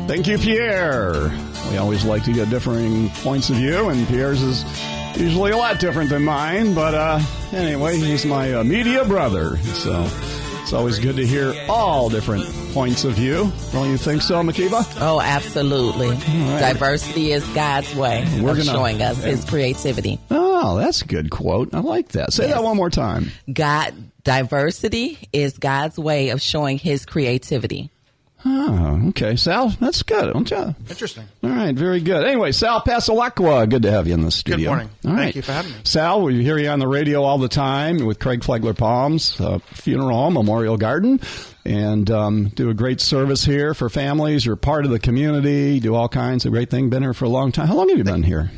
Thank you, Pierre. We always like to get differing points of view, and Pierre's is usually a lot different than mine. But anyway, he's my media brother, so it's always good to hear all different points of view. Don't you think so, Makiba? Oh, absolutely. Right. Diversity is God's way of showing us His creativity. Oh, that's a good quote. I like that. Say that one more time. Diversity is God's way of showing His creativity. Oh, okay. Sal, that's good. Don't you? Interesting. All right, very good. Anyway, Sal Pasalakwa, good to have you in the studio. Good morning. All right. Thank you for having me. Sal, we hear you on the radio all the time with Craig Flagler Palms, Funeral Home, Memorial Garden, and do a great service here for families. You're part of the community, do all kinds of great things. Been here for a long time. How long have you been here?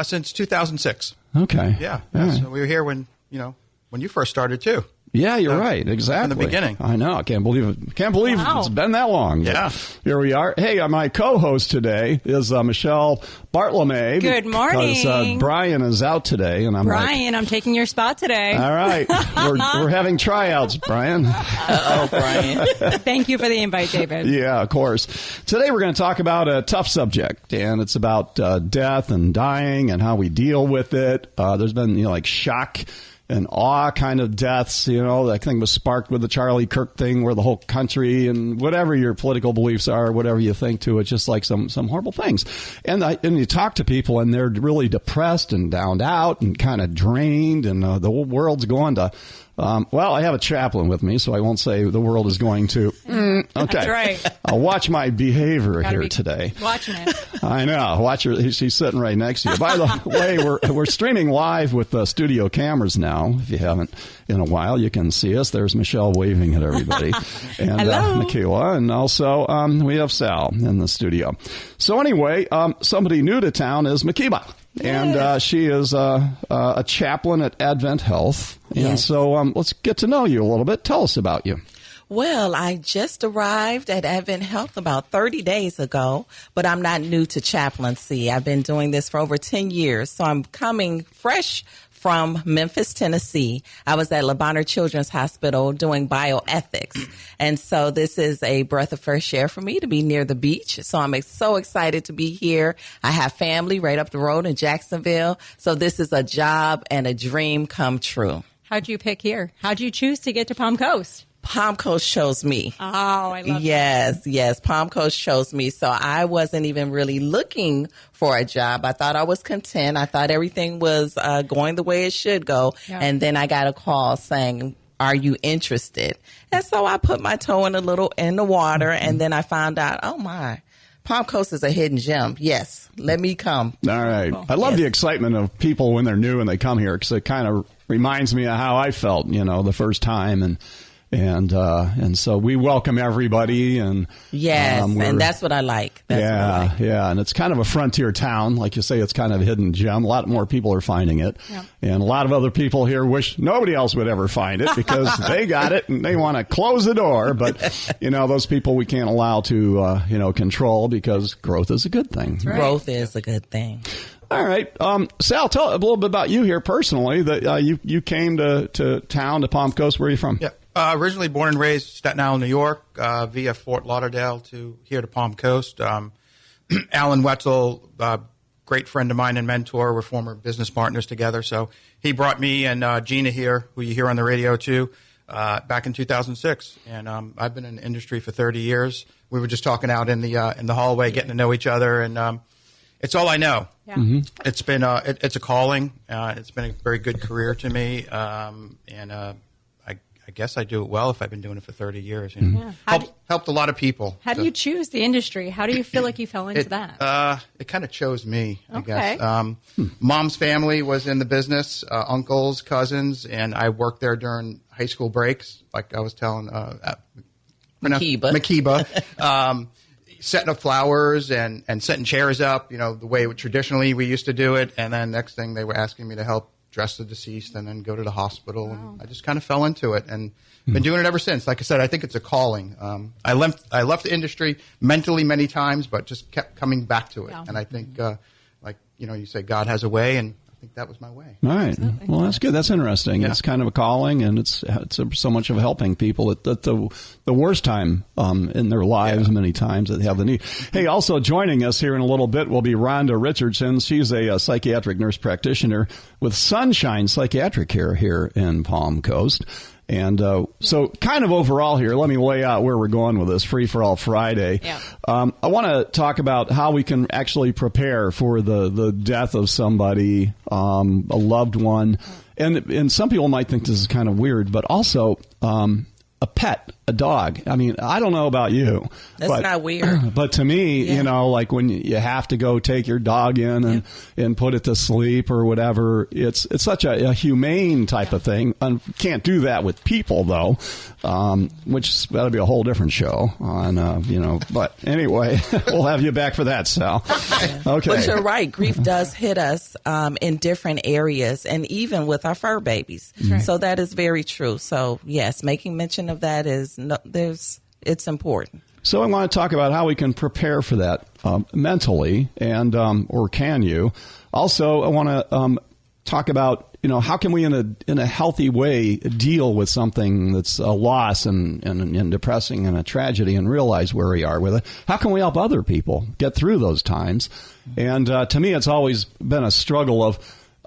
Since 2006. Okay. Yeah. Right. So we were here when you first started, too. Yeah, you're right. Exactly. From the beginning. I know. I can't believe it. Can't believe Wow. it's been that long. Yeah. Here we are. Hey, my co-host today is Michelle Bartolome. Good morning. Because Brian is out today, and Brian, I'm taking your spot today. All right. We're having tryouts, Brian. Uh-oh, Brian. Thank you for the invite, David. Yeah, of course. Today we're going to talk about a tough subject, and it's about death and dying and how we deal with it. There's been, like shock and awe kind of deaths, that thing was sparked with the Charlie Kirk thing where the whole country and whatever your political beliefs are, whatever you think to it, just like some horrible things. And you talk to people and they're really depressed and downed out and kind of drained, and the whole world's going to, I have a chaplain with me, so I won't say the world is going to. Okay. That's right. I'll watch my behavior here today. Watching it. I know. Watch her. She's sitting right next to you. By the way, we're streaming live with studio cameras now. If you haven't in a while, you can see us. There's Michelle waving at everybody. And Michaela. And also we have Sal in the studio. So anyway, somebody new to town is Makiba. Yes. And she is a chaplain at Advent Health. And Yes. so let's get to know you a little bit. Tell us about you. Well, I just arrived at Advent Health about 30 days ago, but I'm not new to chaplaincy. I've been doing this for over 10 years, so I'm coming fresh from Memphis, Tennessee. I was at Le Bonheur Children's Hospital doing bioethics. And so this is a breath of fresh air for me to be near the beach. So I'm so excited to be here. I have family right up the road in Jacksonville. So this is a job and a dream come true. How'd you pick here? How'd you choose to get to Palm Coast? Palm Coast chose me. Oh, I love that. Yes. Palm Coast chose me. So I wasn't even really looking for a job. I thought I was content. I thought everything was going the way it should go. Yeah. And then I got a call saying, are you interested? And so I put my toe in the water, and then I found out, oh my, Palm Coast is a hidden gem. Yes, let me come. All right. I love the excitement of people when they're new and they come here, because it kind of reminds me of how I felt, the first time. And so we welcome everybody, and yes, and that's what I like. That's what I like. Yeah, and it's kind of a frontier town, like you say. It's kind of a hidden gem. A lot more people are finding it, and a lot of other people here wish nobody else would ever find it because they got it and they want to close the door. But those people we can't allow to control, because growth is a good thing. Right. Growth is a good thing. All right. Sal, tell a little bit about you here personally. That you came to town, to Palm Coast. Where are you from? Yeah. Originally born and raised Staten Island, New York, via Fort Lauderdale to here to Palm Coast. Alan Wetzel, great friend of mine and mentor. We're former business partners together. So he brought me and Gina here, who you hear on the radio too, back in 2006. And I've been in the industry for 30 years. We were just talking out in the hallway, getting to know each other, and it's all I know. Yeah. Mm-hmm. It's been it's a calling. It's been a very good career to me, and I guess I do it well if I've been doing it for 30 years. Yeah. Helped a lot of people. How do you choose the industry? How do you feel like you fell into that? It kind of chose me, I Okay. guess. Mom's family was in the business, uncles, cousins, and I worked there during high school breaks, like I was telling Makiba. Setting up flowers and setting chairs up, the way traditionally we used to do it. And then next thing, they were asking me to help dress the deceased and then go to the hospital. Wow. And I just kind of fell into it and been doing it ever since. Like I said, I think it's a calling. I left the industry mentally many times, but just kept coming back to it. Wow. And I think, you say, God has a way, and think that was my way. All right. Absolutely. Well, that's good. That's interesting. Yeah. It's kind of a calling, and it's so much of helping people at the worst time in their lives. Many times that they have the need. Hey, also joining us here in a little bit will be Rhonda Richardson. She's a psychiatric nurse practitioner with Sunshine Psychiatric Care here in Palm Coast. And so kind of overall here, let me lay out where we're going with this Free for All Friday. Yeah. I want to talk about how we can actually prepare for the death of somebody, a loved one. And some people might think this is kind of weird, but also a pet, a dog. I mean, I don't know about you. That's not weird. But to me, like when you have to go take your dog in and put it to sleep or whatever, it's such a humane type of thing. Can't do that with people, though, which that'll be a whole different show on, But anyway, we'll have you back for that, Sal. Okay. But you're right. Grief does hit us in different areas, and even with our fur babies. Right. So that is very true. So, yes, making mention of that it's important. So I want to talk about how we can prepare for that mentally, and or can you? Also, I want to talk about how can we in a healthy way deal with something that's a loss and depressing and a tragedy, and realize where we are with it. How can we help other people get through those times? And to me, it's always been a struggle of.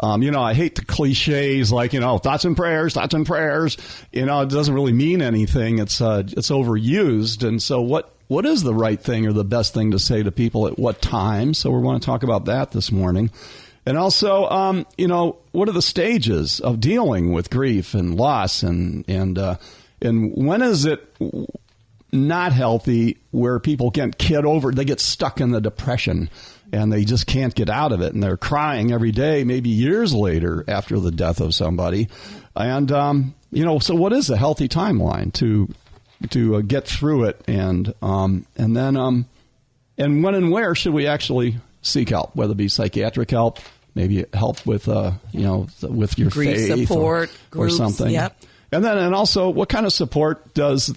I hate the cliches like, thoughts and prayers. It doesn't really mean anything. It's overused. And so what is the right thing or the best thing to say to people at what time? So we want to talk about that this morning. And also, what are the stages of dealing with grief and loss and when is it not healthy where people they get stuck in the depression and they just can't get out of it, and they're crying every day, maybe years later after the death of somebody. And, so what is a healthy timeline to get through it? And then when and where should we actually seek help, whether it be psychiatric help, maybe help with, with your Grief faith support or groups, something. Yep. And also, what kind of support does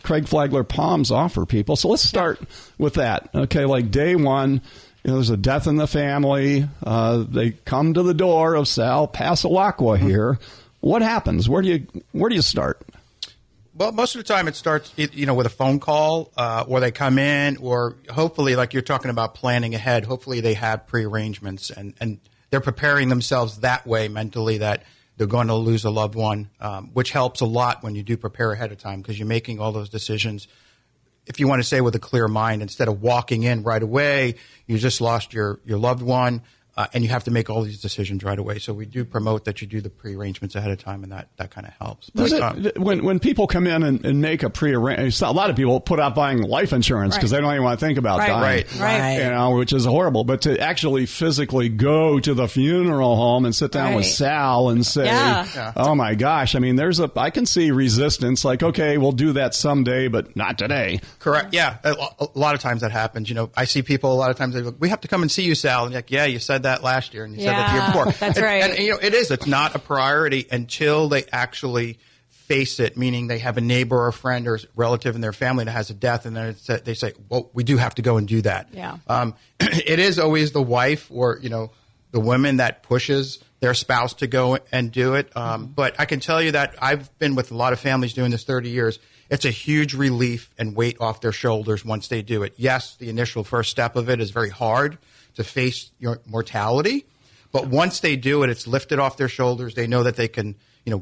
Craig Flagler Palms offer people? So let's start with that. Okay, like day one, there's a death in the family. They come to the door of Sal Passalacqua here. What happens? Where do you start? Well, most of the time it starts, with a phone call, or they come in, or hopefully, like you're talking about planning ahead, hopefully they have prearrangements and they're preparing themselves that way mentally that they're going to lose a loved one, which helps a lot when you do prepare ahead of time because you're making all those decisions. If you want to say with a clear mind, instead of walking in right away, you just lost your loved one, and you have to make all these decisions right away. So we do promote that you do the prearrangements ahead of time, and that kind of helps. But, when people come in and make a prearrangement, a lot of people put off buying life insurance because they don't even want to think about dying, Right. Which is horrible. But to actually physically go to the funeral home and sit down with Sal and say, "Oh my gosh," I mean, I can see resistance. Like, okay, we'll do that someday, but not today. Correct. Yeah, a lot of times that happens. I see people a lot of times. They go, "We have to come and see you, Sal." And like, yeah, you said that last year, and you said that the year before. That's right. And it's not a priority until they actually face it, meaning they have a neighbor or a friend or relative in their family that has a death, and then they say, well, we do have to go and do that. Yeah. It is always the wife or, the woman that pushes their spouse to go and do it. But I can tell you that I've been with a lot of families doing this 30 years. It's a huge relief and weight off their shoulders once they do it. Yes, the initial first step of it is very hard to face your mortality. But once they do it, it's lifted off their shoulders. They know that they can,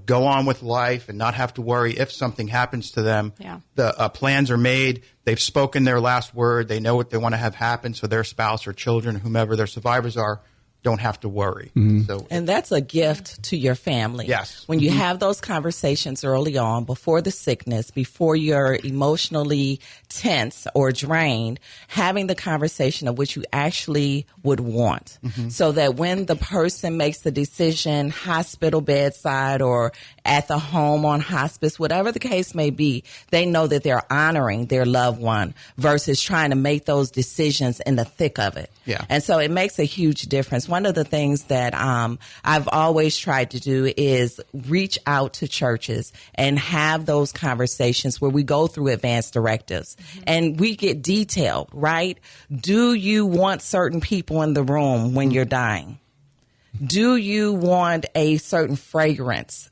go on with life and not have to worry if something happens to them. Yeah. The plans are made. They've spoken their last word. They know what they want to have happen so their spouse or children, whomever their survivors are, don't have to worry. So, and that's a gift to your family. Yes. When you have those conversations early on, before the sickness, before you're emotionally tense or drained, having the conversation of what you actually would want. So that when the person makes the decision, hospital bedside or at the home on hospice, whatever the case may be, they know that they're honoring their loved one versus trying to make those decisions in the thick of it. Yeah. And so it makes a huge difference. One of the things that I've always tried to do is reach out to churches and have those conversations where we go through advanced directives and we get detailed, right? Do you want certain people in the room when you're dying? Do you want a certain fragrance?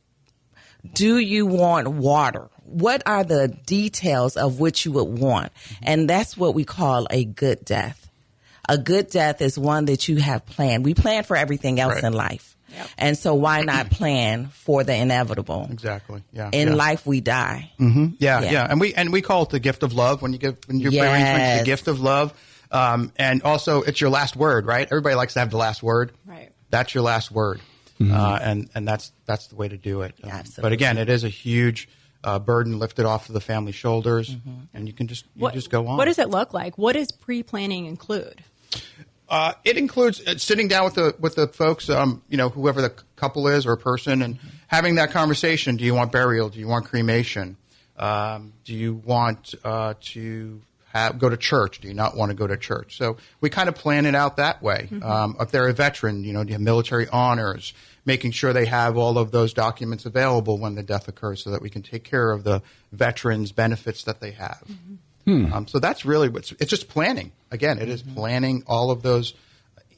Do you want water? What are the details of what you would want? And that's what we call a good death. A good death is one that you have planned. We plan for everything else in life. Yep. And so why not plan for the inevitable? Exactly. Yeah. In life we die. Mm-hmm. Yeah. And we call it the gift of love when your arrangement's the gift of love. And also it's your last word, right? Everybody likes to have the last word. Right. That's your last word. And that's the way to do it. Absolutely. But again, it is a huge burden lifted off of the family shoulders, and you can just go on. What does it look like? What does pre-planning include? It includes sitting down with the folks, whoever the couple is or person, and having that conversation. Do you want burial? Do you want cremation? Do you want to go to church? Do you not want to go to church? So we kind of plan it out that way. If they're a veteran, do you have military honors? Making sure they have all of those documents available when the death occurs, so that we can take care of the veterans' benefits that they have. So that's really it's just planning. Again, it is planning all of those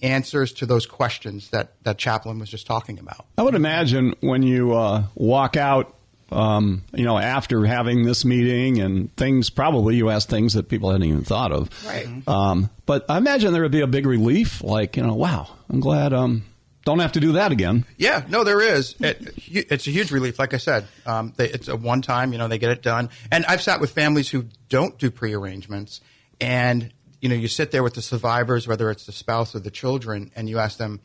answers to those questions that Chaplain was just talking about. I would imagine when you walk out, after having this meeting and things, probably you ask things that people hadn't even thought of. Right. But I imagine there would be a big relief, like, wow, I'm glad don't have to do that again. Yeah, no, there is. It's a huge relief. Like I said, it's a one time, they get it done. And I've sat with families who don't do prearrangements, and, you sit there with the survivors, whether it's the spouse or the children, and you ask them,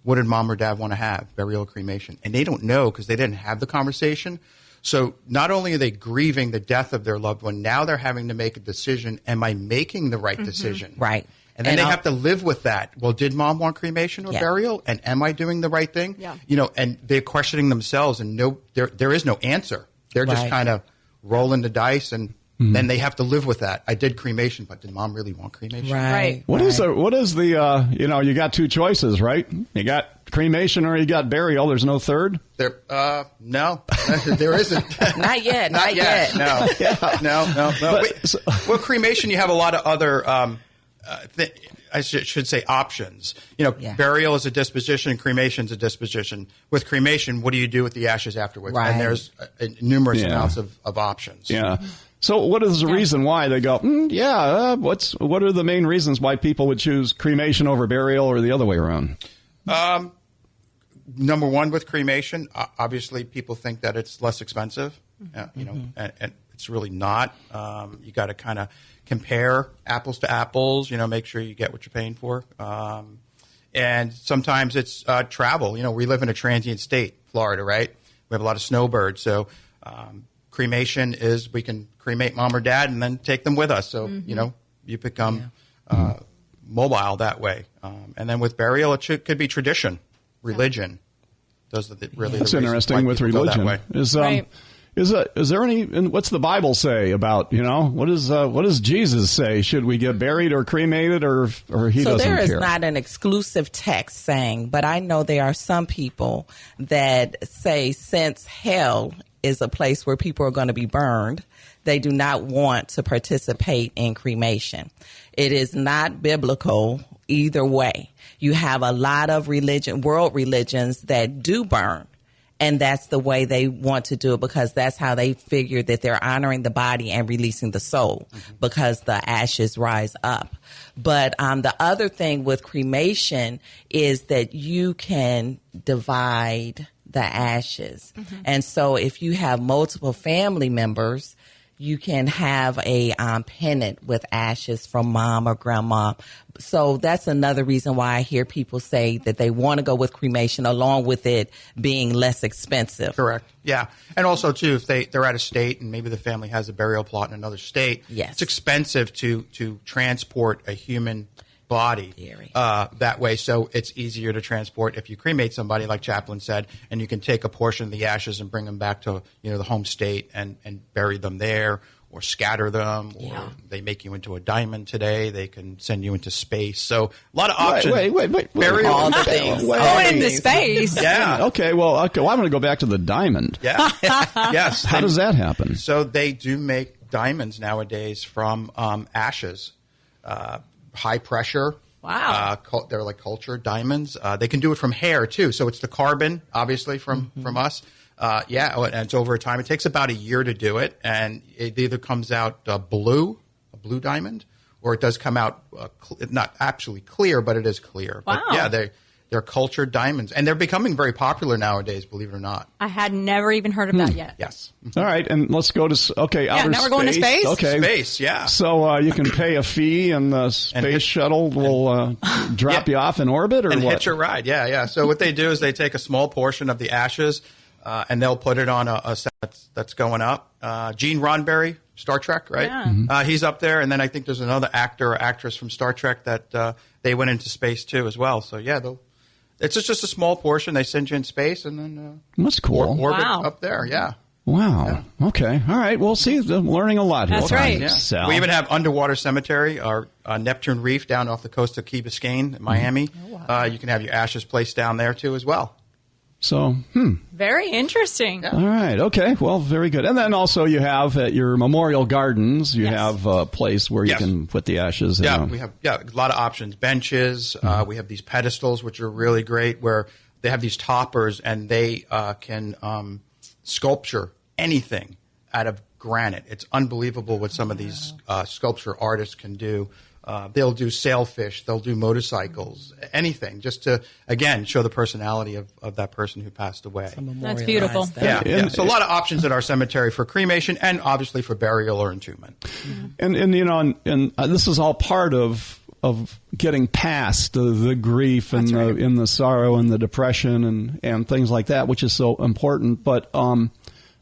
what did mom or dad want to have, burial or cremation? And they don't know because they didn't have the conversation. So not only are they grieving the death of their loved one, now they're having to make a decision. Am I making the right decision? Right. And then they have to live with that. Well, did mom want cremation or burial? And am I doing the right thing? Yeah. And they're questioning themselves, and there is no answer. They're just kind of rolling the dice, and then they have to live with that. I did cremation, but did mom really want cremation? Right. What is the you got two choices, right? You got cremation or you got burial. There's no third? No, there isn't. Not yet. Not yet. No. Well, cremation, you have a lot of other I should say options. Burial is a disposition, cremation is a disposition. With cremation, what do you do with the ashes afterwards? Right. And there's numerous amounts of options. Yeah. So what is the reason why they go, what are the main reasons why people would choose cremation over burial or the other way around? Number one, with cremation, obviously people think that it's less expensive, and it's really not. You got to kind of compare apples to apples, make sure you get what you're paying for. And sometimes it's travel. We live in a transient state, Florida, right? We have a lot of snowbirds. So cremation is we can cremate mom or dad and then take them with us. So, you become mobile that way. And then with burial, it could be tradition, religion. Those are really That's the interesting with religion. Is there any? And what's the Bible say about what does Jesus say? Should we get buried or cremated or he doesn't care? So there is not an exclusive text saying, but I know there are some people that say since hell is a place where people are going to be burned, they do not want to participate in cremation. It is not biblical either way. You have a lot of world religions that do burn. And that's the way they want to do it because that's how they figure that they're honoring the body and releasing the soul because the ashes rise up. But the other thing with cremation is that you can divide the ashes. And so if you have multiple family members, you can have a pennant with ashes from mom or grandma. So that's another reason why I hear people say that they want to go with cremation along with it being less expensive. Correct. Yeah. And also, too, if they're out of state and maybe the family has a burial plot in another state, it's expensive to transport a human body that way. So it's easier to transport if you cremate somebody, like Chaplain said, and you can take a portion of the ashes and bring them back to the home state and bury them there, or scatter them, or they make you into a diamond today. They can send you into space. So a lot of options. Wait. Burial, all the things. Going into space. Yeah. Okay. Well, I'm going to go back to the diamond. Yeah. Yes. How does that happen? So they do make diamonds nowadays from ashes. High pressure, Wow. They're like cultured diamonds. They can do it from hair too. So it's the carbon, obviously, from us. And it's over time. It takes about a year to do it, and it either comes out a blue diamond, or it does come out not actually clear, but it is clear. Wow. But yeah, they're cultured diamonds, and they're becoming very popular nowadays, believe it or not. I had never even heard of that yet. Yes. All right, and let's go to outer now we're going to space? Okay, Space, yeah. So you can pay a fee, and the space shuttle will drop you off in orbit, or and what? hitch a ride. Yeah. So what they do is they take a small portion of the ashes, and they'll put it on a set that's going up. Gene Roddenberry, Star Trek, right? Yeah. He's up there, and then I think there's another actor or actress from Star Trek that they went into space too as well. So yeah, it's just a small portion. They send you in space, and then that's cool. Orbit Wow. up there. Yeah. Wow. Yeah. Okay. All right. Well, see, I'm learning a lot here. That's right. Yeah. Sal. We even have underwater cemetery, our Neptune Reef down off the coast of Key Biscayne, Miami. Oh, wow. You can have your ashes placed down there too as well. So, Very interesting. Yeah. all right. Okay. Well, very good. And then also you have at your Memorial Gardens, you Yes. have a place where you Yes. can put the ashes. Yeah, we have a lot of options. Benches. We have these pedestals, which are really great, where they have these toppers, and they can sculpture anything out of granite. It's unbelievable what some of these sculpture artists can do. They'll do sailfish, they'll do motorcycles, anything, just to, again, show the personality of that person who passed away. That's beautiful. Yeah. So a lot of options at our cemetery for cremation and obviously for burial or entombment. And this is all part of getting past the grief and the sorrow and the depression and things like that, which is so important. But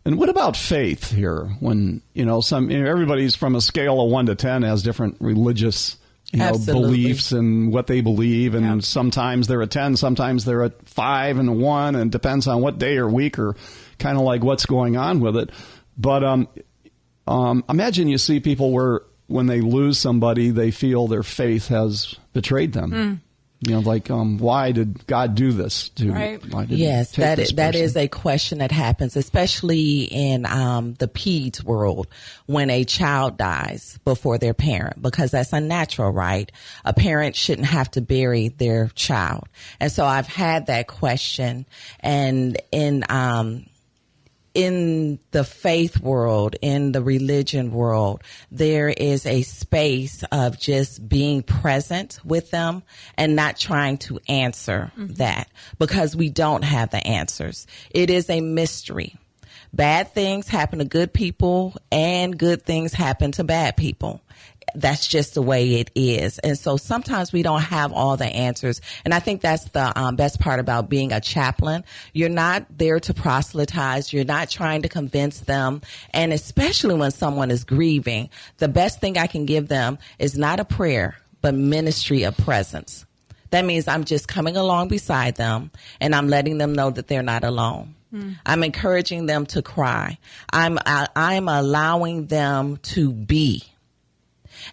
and what about faith here? When everybody's from a scale of 1 to 10 has different religious beliefs and what they believe, and sometimes they're a 10, sometimes they're a 5 and a 1, and it depends on what day or week or kind of like what's going on with it. But imagine you see people where when they lose somebody, they feel their faith has betrayed them. Why did God do this? Right. Yes, that is a question that happens, especially in the peds world when a child dies before their parent, because that's unnatural, right? A parent shouldn't have to bury their child. And so I've had that question, and in the faith world, in the religion world, there is a space of just being present with them and not trying to answer that, because we don't have the answers. It is a mystery. Bad things happen to good people and good things happen to bad people. That's just the way it is. And so sometimes we don't have all the answers. And I think that's the best part about being a chaplain. You're not there to proselytize. You're not trying to convince them. And especially when someone is grieving, the best thing I can give them is not a prayer, but ministry of presence. That means I'm just coming along beside them, and I'm letting them know that they're not alone. I'm encouraging them to cry. I'm allowing them to be.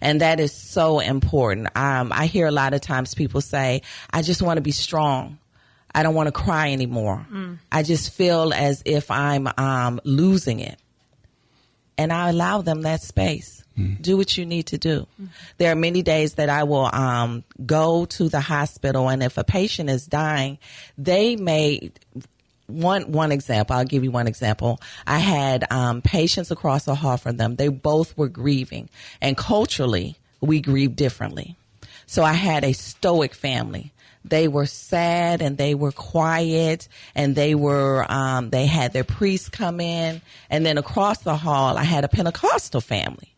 And that is so important. I hear a lot of times people say, I just want to be strong. I don't want to cry anymore. I just feel as if I'm losing it. And I allow them that space. Do what you need to do. There are many days that I will go to the hospital, and if a patient is dying, they may... One example, I'll give you one example. I had patients across the hall from them. They both were grieving, and culturally, we grieve differently. So I had a stoic family. They were sad and they were quiet, and they had their priest come in. And then across the hall, I had a Pentecostal family,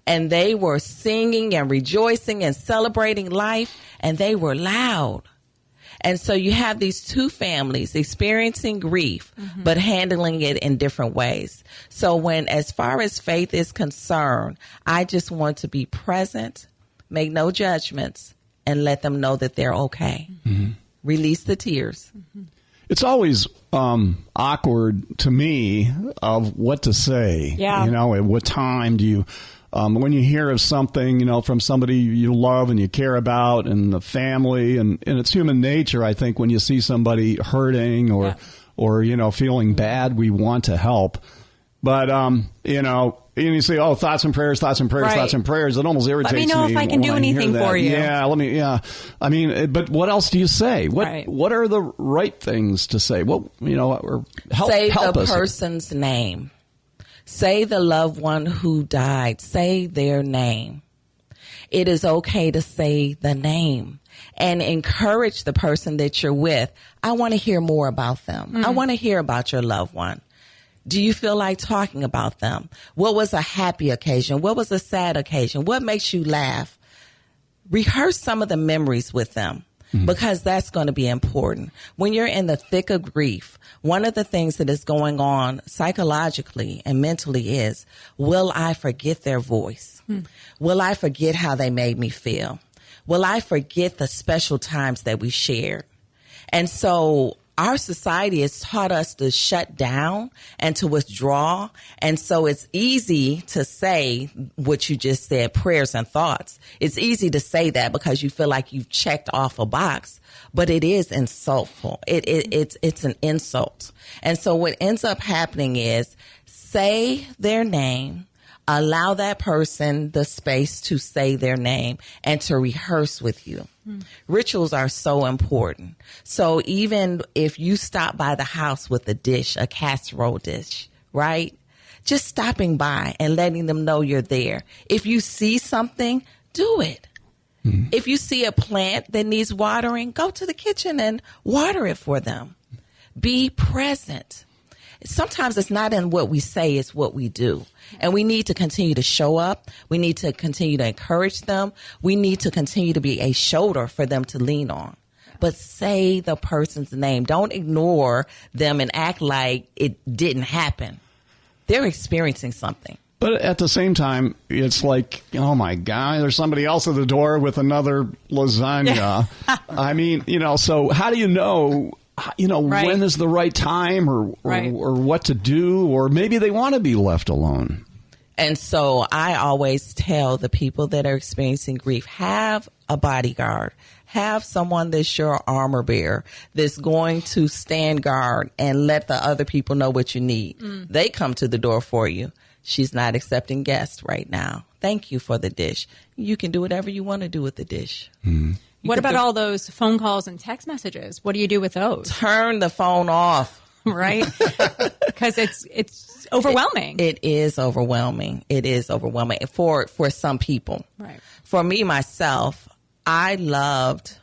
and they were singing and rejoicing and celebrating life, and they were loud. And so you have these two families experiencing grief, but handling it in different ways. So as far as faith is concerned, I just want to be present, make no judgments, and let them know that they're okay. Release the tears. It's always awkward to me of what to say. Yeah. At what time do you... when you hear of something, from somebody you love and you care about and the family, and it's human nature, I think, when you see somebody hurting or feeling bad, we want to help. But, and you say, "Oh, thoughts and prayers, thoughts and prayers, Right. thoughts and prayers." It almost irritates me. Let me know if I can do when hear anything that. for you. Yeah, let me. Yeah, I mean, but what else do you say? Right. What are the right things to say? What or help Say help the us. person's name. Say the loved one who died. Say their name. It is okay to say the name and encourage the person that you're with. I want to hear more about them. I want to hear about your loved one. Do you feel like talking about them? What was a happy occasion? What was a sad occasion? What makes you laugh? Rehearse some of the memories with them, because that's going to be important. When you're in the thick of grief, one of the things that is going on psychologically and mentally is, will I forget their voice? Will I forget how they made me feel? Will I forget the special times that we shared? And so our society has taught us to shut down and to withdraw. And so it's easy to say what you just said, prayers and thoughts. It's easy to say that because you feel like you've checked off a box, but it is insultful. It's an insult. And so what ends up happening is say their name, allow that person the space to say their name and to rehearse with you. Rituals are so important. So even if you stop by the house with a dish, a casserole dish, right? Just stopping by and letting them know you're there. If you see something, do it. If you see a plant that needs watering, go to the kitchen and water it for them. Be present. Sometimes it's not in what we say, it's what we do. And we need to continue to show up. We need to continue to encourage them. We need to continue to be a shoulder for them to lean on. But say the person's name. Don't ignore them and act like it didn't happen. They're experiencing something. But at the same time, it's like, oh my God, there's somebody else at the door with another lasagna. I mean, so how do you know? Right. When is the right time or what to do, or maybe they want to be left alone. And so I always tell the people that are experiencing grief, have a bodyguard, have someone that's your armor bearer, that's going to stand guard and let the other people know what you need. They come to the door for you. She's not accepting guests right now. Thank you for the dish. You can do whatever you want to do with the dish. What about all those phone calls and text messages? What do you do with those? Turn the phone off. Right? Because it's overwhelming. It is overwhelming. It is overwhelming for some people. Right. For me, myself, I loved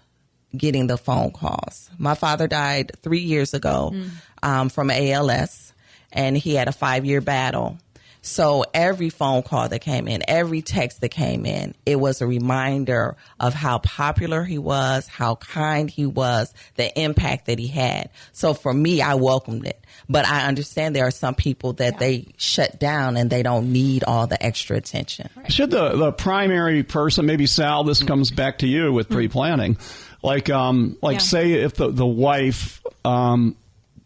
getting the phone calls. My father died 3 years ago from ALS, and he had a 5-year battle. So every phone call that came in, every text that came in, it was a reminder of how popular he was, how kind he was, the impact that he had. So for me, I welcomed it. But I understand there are some people that they shut down and they don't need all the extra attention. Right. Should the primary person, maybe Sal, this comes back to you with pre-planning, say if the wife...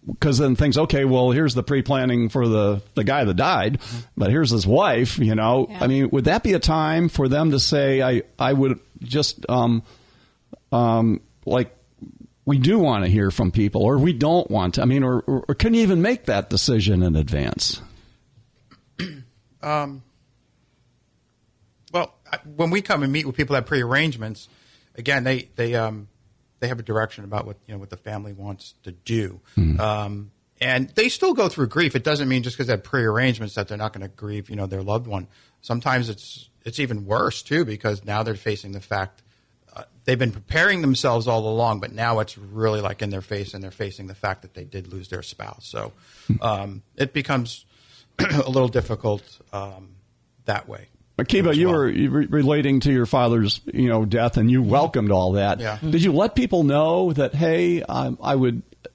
because then things, okay, well, here's the pre-planning for the guy that died, but here's his wife, I mean, would that be a time for them to say, I would just, we do want to hear from people, or we don't want to, I mean, or can you even make that decision in advance? Well, when we come and meet with people that have pre-arrangements, again, they have a direction about what the family wants to do. And they still go through grief. It doesn't mean just because they have pre-arrangements that they're not going to grieve, their loved one. Sometimes it's even worse too, because now they're facing the fact they've been preparing themselves all along, but now it's really like in their face, and they're facing the fact that they did lose their spouse. So it becomes a little difficult that way. Akiva, you were relating to your father's, death, and you welcomed all that. Yeah. Did you let people know that, hey,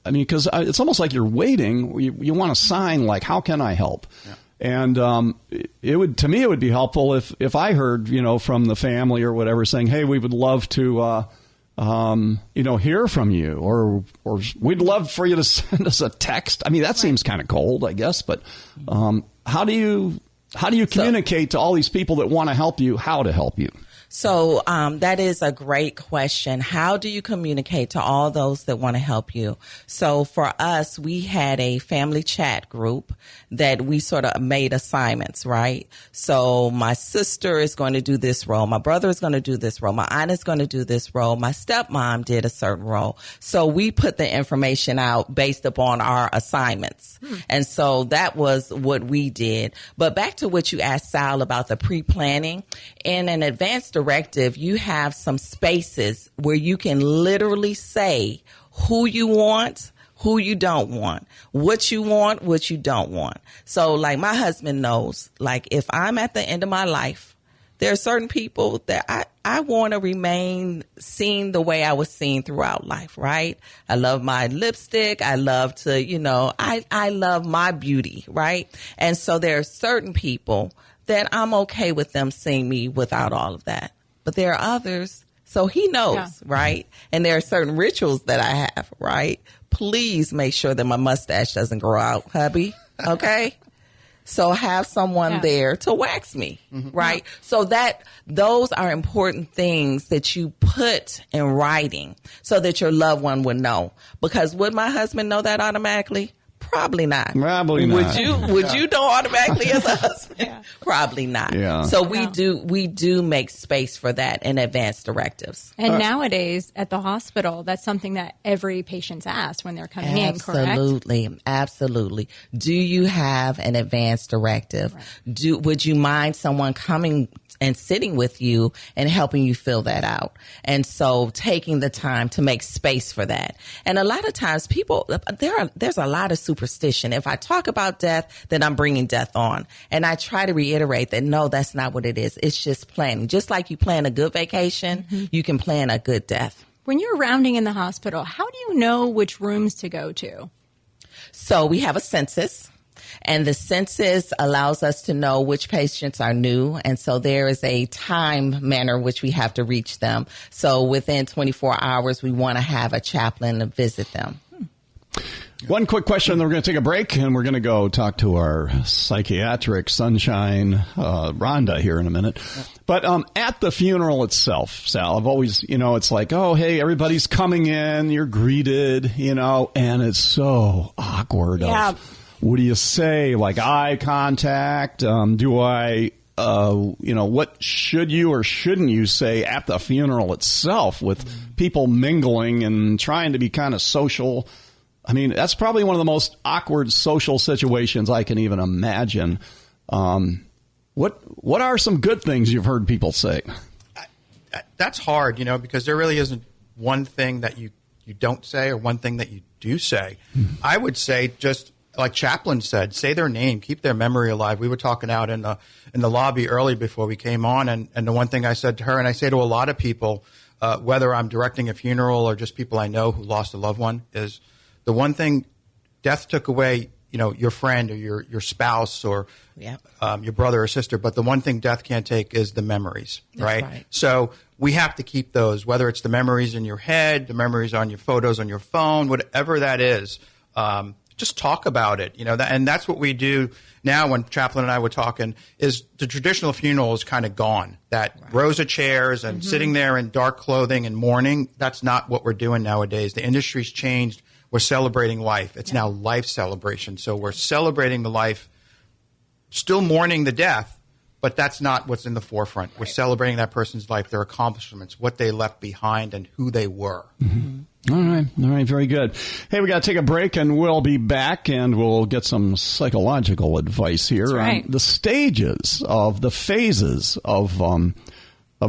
because it's almost like you're waiting. You want a sign like, how can I help? Yeah. And it would be helpful if I heard, from the family or whatever saying, hey, we would love to, hear from you, or we'd love for you to send us a text. I mean, that seems kind of cold, I guess, but how do you communicate to all these people that want to help you how to help you? So that is a great question. How do you communicate to all those that want to help you? So for us, we had a family chat group that we sort of made assignments, right? So my sister is going to do this role. My brother is going to do this role. My aunt is going to do this role. My stepmom did a certain role. So we put the information out based upon our assignments. And so that was what we did. But back to what you asked Sal about the pre-planning. In an advanced directive, you have some spaces where you can literally say who you want, who you don't want, what you don't want. So like my husband knows, like if I'm at the end of my life, there are certain people that I want to remain seen the way I was seen throughout life, right? I love my lipstick. I love to, I love my beauty, right? And so there are certain people that I'm okay with them seeing me without all of that. But there are others, so he knows, right? And there are certain rituals that I have, right? Please make sure that my mustache doesn't grow out, hubby, okay? So have someone there to wax me, right? So those are important things that you put in writing so that your loved one would know. Because would my husband know that automatically? Probably not. Probably not. Would you know automatically as a husband? Probably not. Yeah. So we do make space for that in advanced directives. And nowadays at the hospital, that's something that every patient's asked when they're coming in, correct? Absolutely. Do you have an advanced directive? Right. Would you mind someone coming and sitting with you and helping you fill that out? And so taking the time to make space for that. And a lot of times there's a lot of superstition. If I talk about death, then I'm bringing death on. And I try to reiterate that, no, that's not what it is. It's just planning. Just like you plan a good vacation, you can plan a good death. When you're rounding in the hospital, how do you know which rooms to go to? So we have a census. And the census allows us to know which patients are new. And so there is a time manner which we have to reach them. So within 24 hours, we want to have a chaplain to visit them. One quick question, then we're going to take a break, and we're going to go talk to our psychiatric sunshine, Rhonda, here in a minute. But at the funeral itself, Sal, I've always, it's like, oh, hey, everybody's coming in, you're greeted, and it's so awkward. Yeah. What do you say? Like eye contact? Do I, what should you or shouldn't you say at the funeral itself with people mingling and trying to be kind of social? I mean, that's probably one of the most awkward social situations I can even imagine. What are some good things you've heard people say? That's hard, because there really isn't one thing that you don't say or one thing that you do say. I would say just like Chaplain said, say their name, keep their memory alive. We were talking out in the lobby early before we came on, and the one thing I said to her, and I say to a lot of people, whether I'm directing a funeral or just people I know who lost a loved one, is the one thing death took away, your friend or your spouse or your brother or sister, but the one thing death can't take is the memories, right? So we have to keep those, whether it's the memories in your head, the memories on your photos on your phone, whatever that is. Just talk about it, and that's what we do now. When Chaplain and I were talking, is the traditional funeral is kind of gone. That rows of chairs and sitting there in dark clothing and mourning, that's not what we're doing nowadays. The industry's changed. We're celebrating life. It's now life celebration. So we're celebrating the life, still mourning the death, but that's not what's in the forefront. We're celebrating that person's life, their accomplishments, what they left behind, and who they were. All right. Very good. Hey, we got to take a break, and we'll be back, and we'll get some psychological advice here on the stages of the phases of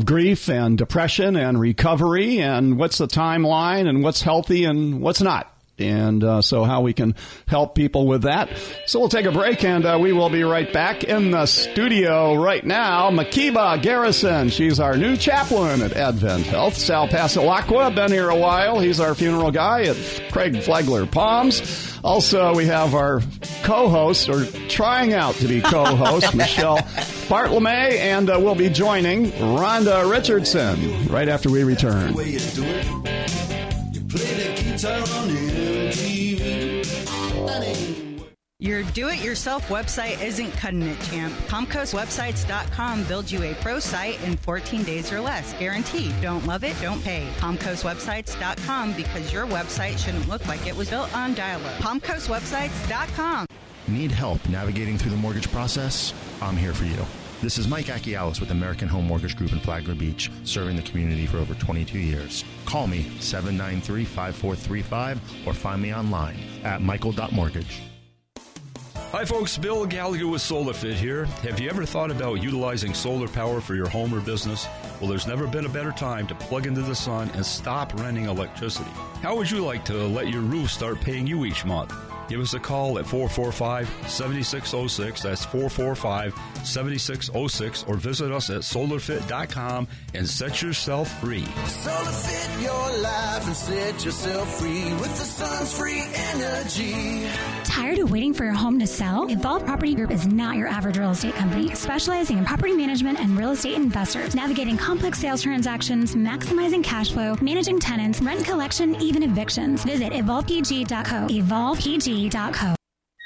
grief and depression and recovery, and what's the timeline, and what's healthy and what's not. And so how we can help people with that. So we'll take a break, and we will be right back in the studio right now. Makiba Garrison, she's our new chaplain at Advent Health. Sal Passalacqua, been here a while. He's our funeral guy at Craig Flagler Palms. Also, we have our co-host, or trying out to be co-host, Michelle Bartlemay, and we'll be joining Rhonda Richardson right after we return. Play the guitar on MTV. Your do-it-yourself website isn't cutting it, champ. PalmcoastWebsites.com builds you a pro site in 14 days or less. Guaranteed. Don't love it? Don't pay. PalmcoastWebsites.com, because your website shouldn't look like it was built on dial-up. PalmcoastWebsites.com. Need help navigating through the mortgage process? I'm here for you. This is Mike Akialis with American Home Mortgage Group in Flagler Beach, serving the community for over 22 years. Call me, 793-5435, or find me online at michael.mortgage. Hi folks, Bill Gallagher with SolarFit here. Have you ever thought about utilizing solar power for your home or business? Well, there's never been a better time to plug into the sun and stop renting electricity. How would you like to let your roof start paying you each month? Give us a call at 445-7606. That's 445-7606. Or visit us at solarfit.com and set yourself free. SolarFit your life and set yourself free with the sun's free energy. Tired of waiting for your home to sell? Evolve Property Group is not your average real estate company, specializing in property management and real estate investors, navigating complex sales transactions, maximizing cash flow, managing tenants, rent collection, even evictions. Visit evolvepg.co. evolvepg.co.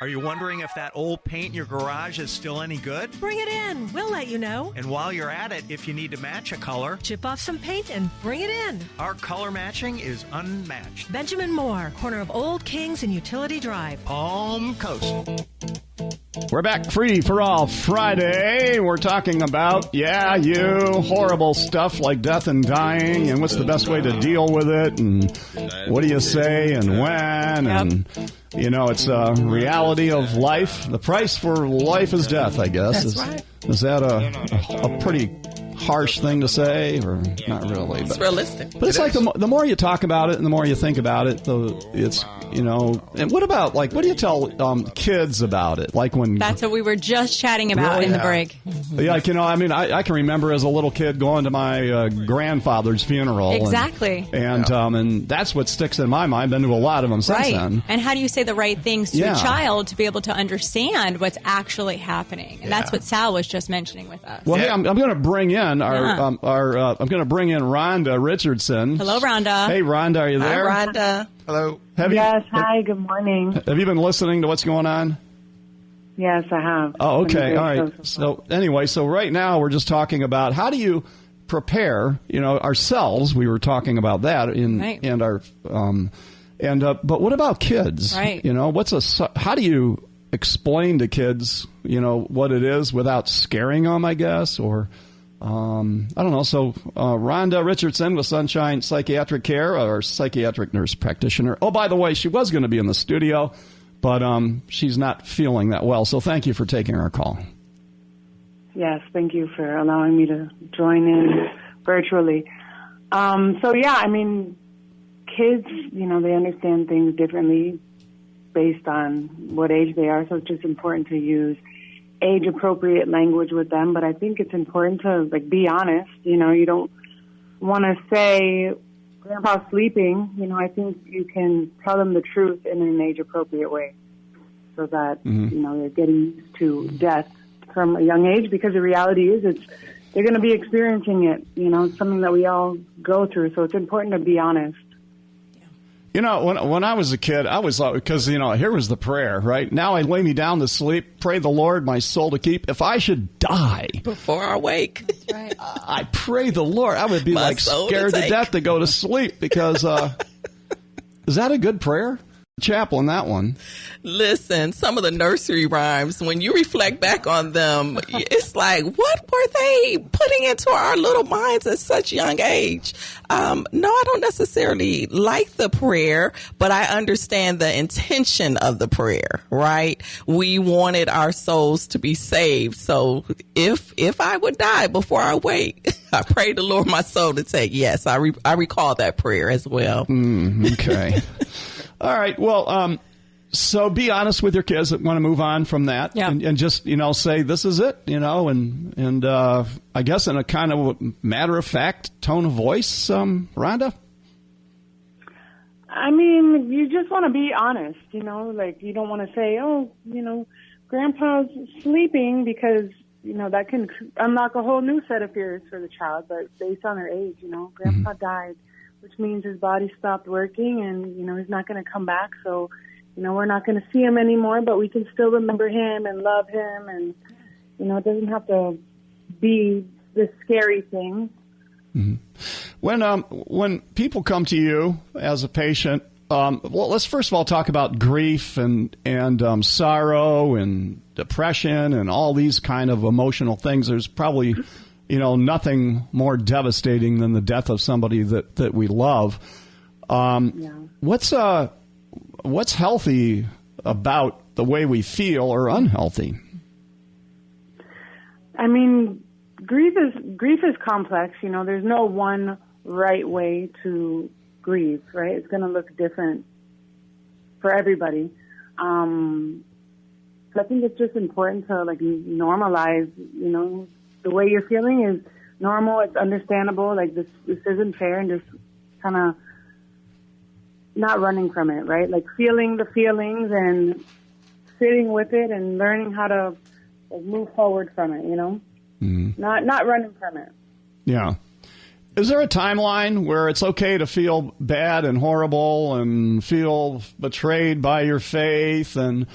Are you wondering if that old paint in your garage is still any good? Bring it in. We'll let you know. And while you're at it, if you need to match a color, chip off some paint and bring it in. Our color matching is unmatched. Benjamin Moore, corner of Old Kings and Utility Drive, Palm Coast. We're back, Free for All Friday. We're talking about, you horrible stuff like death and dying, and what's the best way to deal with it, and what do you say, and when, and, it's a reality of life. The price for life is death, I guess. That's right. Is that a pretty harsh thing to say, or not really? It's realistic. But it's like the more you talk about it and the more you think about it, it's, and what about, what do you tell kids about it? Like when... That's what we were just chatting about in the break. Yeah, I can remember as a little kid going to my grandfather's funeral. Exactly. And that's what sticks in my mind. Been to a lot of them since then. And how do you say the right things to a child to be able to understand what's actually happening? And that's what Sal was just mentioning with us. Well, hey, I'm going to bring in I'm going to bring in Rhonda Richardson. Hello, Rhonda. Hey, Rhonda, are you there? Hi, Rhonda. Hello. Hi, good morning. Have you been listening to what's going on? Yes, I have. Oh, okay. All right. So anyway, right now we're just talking about how do you prepare, ourselves. We were talking about that and our but what about kids? Right. How do you explain to kids, what it is without scaring them, I guess, or I don't know. So Rhonda Richardson with Sunshine Psychiatric Care, our psychiatric nurse practitioner. Oh, by the way, she was going to be in the studio, but she's not feeling that well. So thank you for taking our call. Yes, thank you for allowing me to join in virtually. Kids, they understand things differently based on what age they are. So it's just important to use age-appropriate language with them, but I think it's important to be honest. You don't want to say Grandpa's sleeping. I think you can tell them the truth in an age-appropriate way, so that they're getting used to death from a young age. Because the reality is, they're going to be experiencing it. It's something that we all go through. So it's important to be honest. When I was a kid, I was like, because, here was the prayer, right? Now I lay me down to sleep, pray the Lord my soul to keep. If I should die before I wake, that's right. I pray the Lord. I would be scared to death to go to sleep because, is that a good prayer? Chaplain, that one. Listen, some of the nursery rhymes, when you reflect back on them, it's like, what were they putting into our little minds at such a young age? No, I don't necessarily like the prayer, but I understand the intention of the prayer, right? We wanted our souls to be saved. So if I would die before I wake, I pray the Lord my soul to take. Yes, I recall that prayer as well. Okay. All right. Well, so be honest with your kids that want to move on from that, and just say this is it, and I guess in a kind of matter of fact tone of voice, Rhonda. I mean, you just want to be honest, you don't want to say, Grandpa's sleeping, because that can unlock a whole new set of fears for the child. But based on their age, Grandpa died, which means his body stopped working, and he's not going to come back. So we're not going to see him anymore, but we can still remember him and love him. And, it doesn't have to be this scary thing. Mm-hmm. When people come to you as a patient, well, let's first of all talk about grief and sorrow and depression and all these kind of emotional things. There's probably, nothing more devastating than the death of somebody that we love. What's healthy about the way we feel or unhealthy? I mean, grief is complex. There's no one right way to grieve, right? It's going to look different for everybody. So I think it's just important to normalize, the way you're feeling is normal. It's understandable. Like this isn't fair, and just kind of not running from it, right? Like feeling the feelings and sitting with it and learning how to move forward from it, Mm-hmm. Not running from it. Yeah. Is there a timeline where it's okay to feel bad and horrible and feel betrayed by your faith? And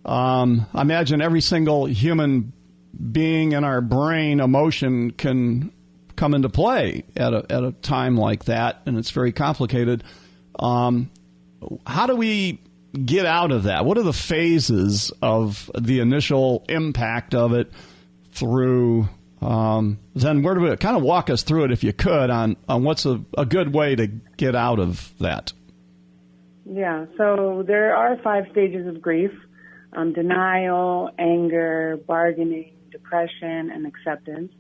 I imagine every single human being in our brain, emotion can come into play at a time like that, and it's very complicated. How do we get out of that? What are the phases of the initial impact of it through? Then where do we kind of walk us through it, if you could, on what's a good way to get out of that? Yeah, so there are 5 stages of grief: denial, anger, bargaining, depression, and acceptance.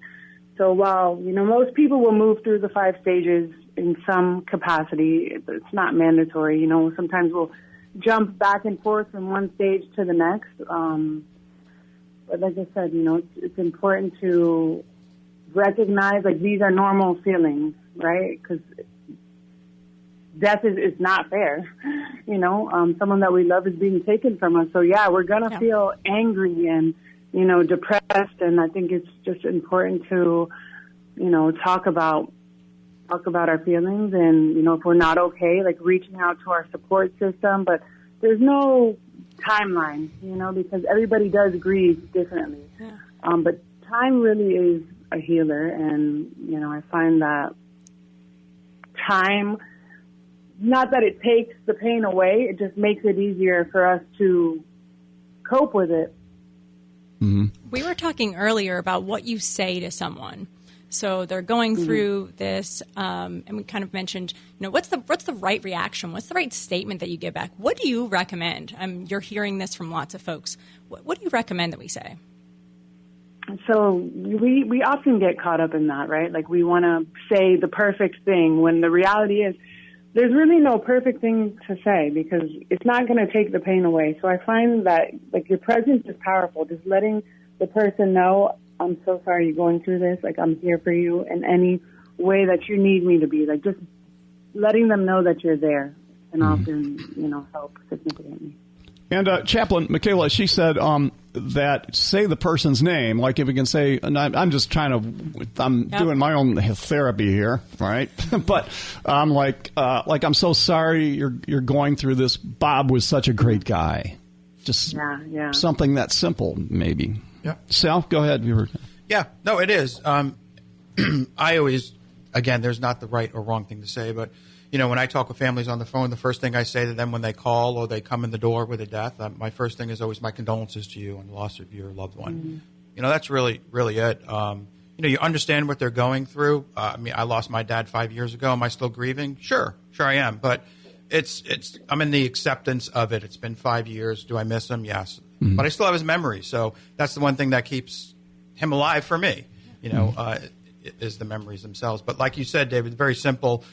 So while, most people will move through the 5 stages in some capacity, it's not mandatory. Sometimes we'll jump back and forth from one stage to the next. But like I said, it's important to recognize, these are normal feelings, right? Because death is not fair. Someone that we love is being taken from us. So, yeah, we're going to feel angry and, depressed. And I think it's just important to, talk about our feelings. And, if we're not okay, reaching out to our support system. But there's no timeline, because everybody does grieve differently. Yeah. But time really is a healer, and, I find that time, not that it takes the pain away, it just makes it easier for us to cope with it. Mm-hmm. We were talking earlier about what you say to someone. So they're going through this, and we kind of mentioned, what's the right reaction? What's the right statement that you give back? What do you recommend? You're hearing this from lots of folks. What do you recommend that we say? So we often get caught up in that, right? We want to say the perfect thing when the reality is there's really no perfect thing to say, because it's not going to take the pain away. So I find that your presence is powerful. Just letting the person know, I'm so sorry you're going through this. I'm here for you in any way that you need me to be. Just letting them know that you're there can often, help significantly. And Chaplain Michaela, she said that say the person's name, if we can say, and I'm just doing my own therapy here, right? But I'm I'm so sorry you're going through this. Bob was such a great guy. Just something that simple, maybe. Yeah. Sal, go ahead. Yeah, no, it is. I always, again, there's not the right or wrong thing to say, but, when I talk with families on the phone, the first thing I say to them when they call or they come in the door with a death, my first thing is always my condolences to you on the loss of your loved one. Mm-hmm. That's really, really it. You understand what they're going through. I lost my dad 5 years ago. Am I still grieving? Sure I am. But I'm in the acceptance of it. It's been 5 years. Do I miss him? Yes. Mm-hmm. But I still have his memory. So that's the one thing that keeps him alive for me, is the memories themselves. But like you said, David, very simple.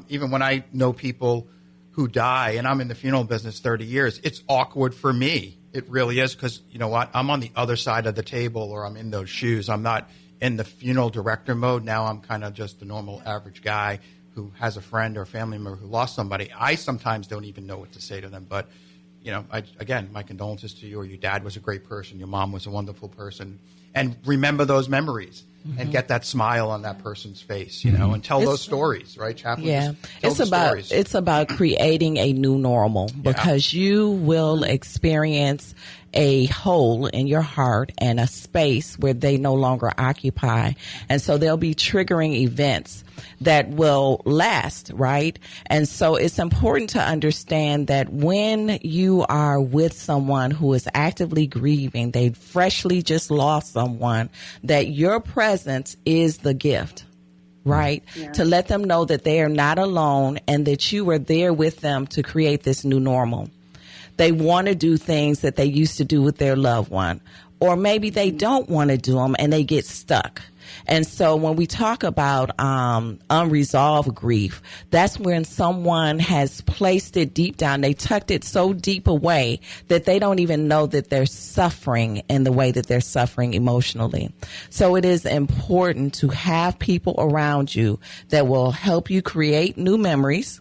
Even when I know people who die, and I'm in the funeral business 30 years, it's awkward for me. It really is, because, you know what, I'm on the other side of the table, or I'm in those shoes. I'm not in the funeral director mode. Now I'm kind of just a normal average guy who has a friend or a family member who lost somebody. I sometimes don't even know what to say to them. But, again, my condolences to you, or your dad was a great person. Your mom was a wonderful person. And remember those memories. and get that smile on that person's face, you know, and tell those stories, right? Chaplain, it's about creating a new normal, because you will experience a hole in your heart and a space where they no longer occupy. And so there'll be triggering events that will last, right? And so it's important to understand that when you are with someone who is actively grieving, they freshly just lost someone, that your presence is the gift, right? Yeah. To let them know that they are not alone and that you are there with them to create this new normal. They want to do things that they used to do with their loved one, or maybe they don't want to do them and they get stuck. And so when we talk about unresolved grief, that's when someone has placed it deep down. They tucked it so deep away that they don't even know that they're suffering in the way that they're suffering emotionally. So it is important to have people around you that will help you create new memories,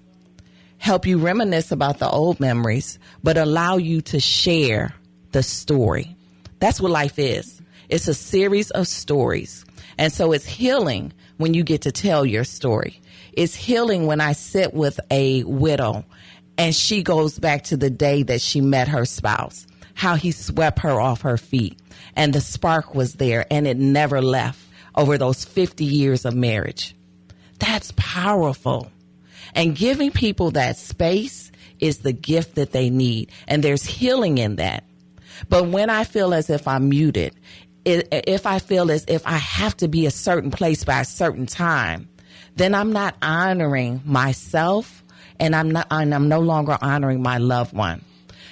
help you reminisce about the old memories, but allow you to share the story. That's what life is. It's a series of stories. And so it's healing when you get to tell your story. It's healing when I sit with a widow and she goes back to the day that she met her spouse, how he swept her off her feet, and the spark was there and it never left over those 50 years of marriage. That's powerful. And giving people that space is the gift that they need. And there's healing in that. But when I feel as if I'm muted, if I feel as if I have to be a certain place by a certain time, then I'm not honoring myself, and I'm no longer honoring my loved one.